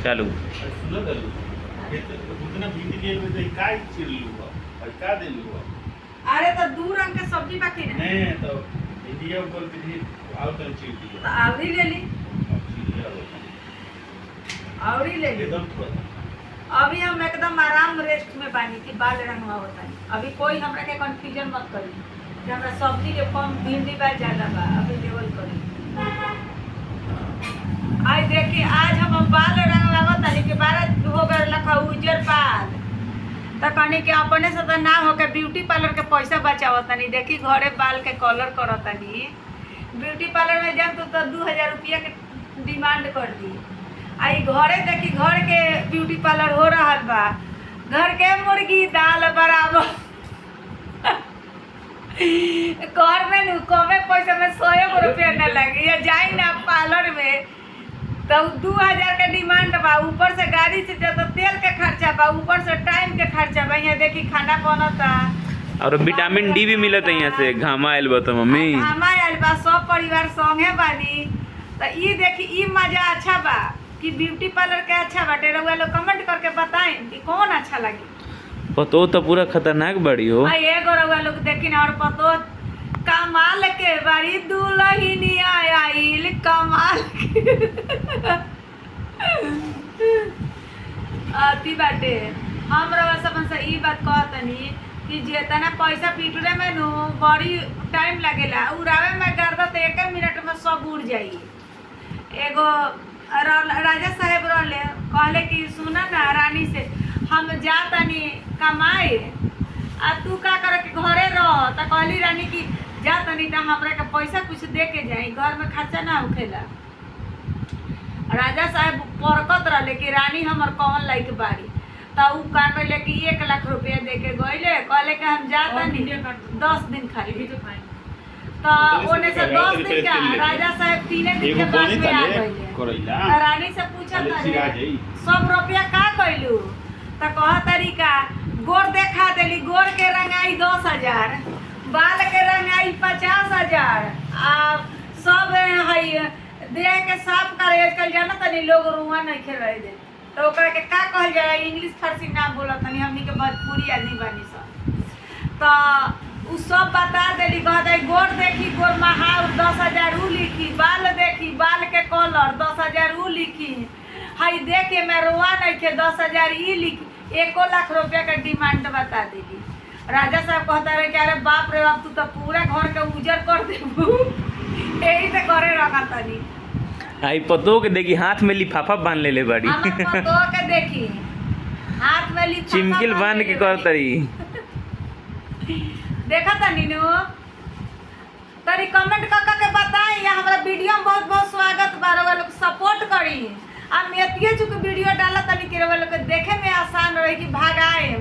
चालू सुनो दलू उतना भिंडी के में तो काय चिरलू हो और का देलू हो। अरे तो दू रंग के सब्जी बाकी ना नहीं तो इंडिया ऊपर भी आउट एंड चिर तो दिया आवरी ले ली, आवरी ले ली। एकदम थोड़ा अभी हम एकदम आराम रेस्ट में बानी कि बाल रंगवा होता है। अभी कोई हमरा के कंफ्यूजन मत करी कि हमरा सब्जी के कम भिंडी बा ज्यादा बा, अभी लेवल करी। आज देखिए आज हम बाल रंगवा तानी के 12 हो गए लखा उजर बाल तो कहनी कि अपने से तो ना हो के ब्यूटी पार्लर के पैसा बचावत तानी। देखी घरे बाल के कलर करत तानी, ब्यूटी पार्लर में जाम तो 2000 रुपया के डिमांड कर दी। आई घरे देखी घर के ब्यूटी पार्लर हो रहा बा, घर के मुर्गी दाल बराबर घर में नु कमे पैसा में 100 रुपया न लगे या जाई ना पार्लर में तो 2000 के डिमांड बा, ऊपर से गाड़ी से तो तेल के खर्चा बा, ऊपर से टाइम के खर्चा बा। यहाँ देखी खाना बनता और विटामिन डी भी मिलत है यहाँ से। घामा आयल बा तो मम्मी घामा आयल बा, सब परिवार संगे बानी तो ई देखी ई मजा अच्छा बा कि ब्यूटी पार्लर के अच्छा बाटे। रउआ लोग कमेंट करके बताएं कि कौन अच्छा लगी। पतो तो पूरा खतरनाक बड़ी हो। एगो रउआ लोग देखी ना, और पतो कमाल के बारी दुल्हनी आइल कमाल के अति बाटे। हम रउआ सबन से ई बात कहतनी कि जेतना पैसा पिटरे में नु बड़ी टाइम लगेला, उड़ावे में गर्दा तो 1 मिनट में सब उड़ जाई। एगो राजा साहेब रहले कहले कि सुना ना रानी से हम जातनी कमाए आ तू का करे कि घरे रह। तो कहली रानी कि जातनी तो हमरा के पैसा कुछ दे के जाई, घर में खर्चा ना होखेला। राजा साहेब परकत रहले कि रानी हमर कौन लाइक बारी तो उ का कहले कि 1 लाख रुपया दे के गइले। कहले कि हम जातनी 10 दिन खाली तो ओने से 10 दिन का राजा साहेब 3 दिन के बाद में आ गइले। करैला रानी से पूछा था सब रुपया का कइलू तो कह तरीका गोर देखा देली, गोर के रंगाई 10,000, बाल के रंगाई 50,000 आ सब है देह के साफ करे। आजकल जाना तनी लोग रुआ नहीं खेल रहे दे तो ओकरा के का कहल जाला, इंग्लिश फारसी ना बोलत तनी, हमनी के भोजपुरी आदमी बानी सब तो उ सब बता देली। कहते गोर देखी गोर महाव 10,000 उ लिखी, बाल देखी बाल के कलर 10,000 उ लिखी, हई देखे मैं रोआ नहीं के 10,000 ई लिखी। 1 लाख रुपया के डिमांड बता देली। राजा साहब कहता रहे कि अरे बाप रे बाप तू तो पूरा घर के उजर कर देबू यही से करे रखा तनी। आई पतो के देखी हाथ में लिफाफा बांध ले बड़ी हमर पतो के देखी हाथ में लिफाफा चिमकिल बांध के कर तरी देखा तनी नु तरी कमेंट कर के बताई। या हमरा वीडियो में बहुत बहुत स्वागत बा, रउआ लोग सपोर्ट करी। आ मेतिए चुके वीडियो डाला तनी के रउआ लोग देखे में आसान रही कि भागाए।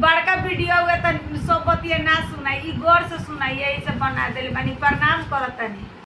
बड़का वीडियो हुए तो सब बतिया ना सुनाई, ई गौर से सुनाई, यही से बना देली बानी। प्रणाम करत तनी।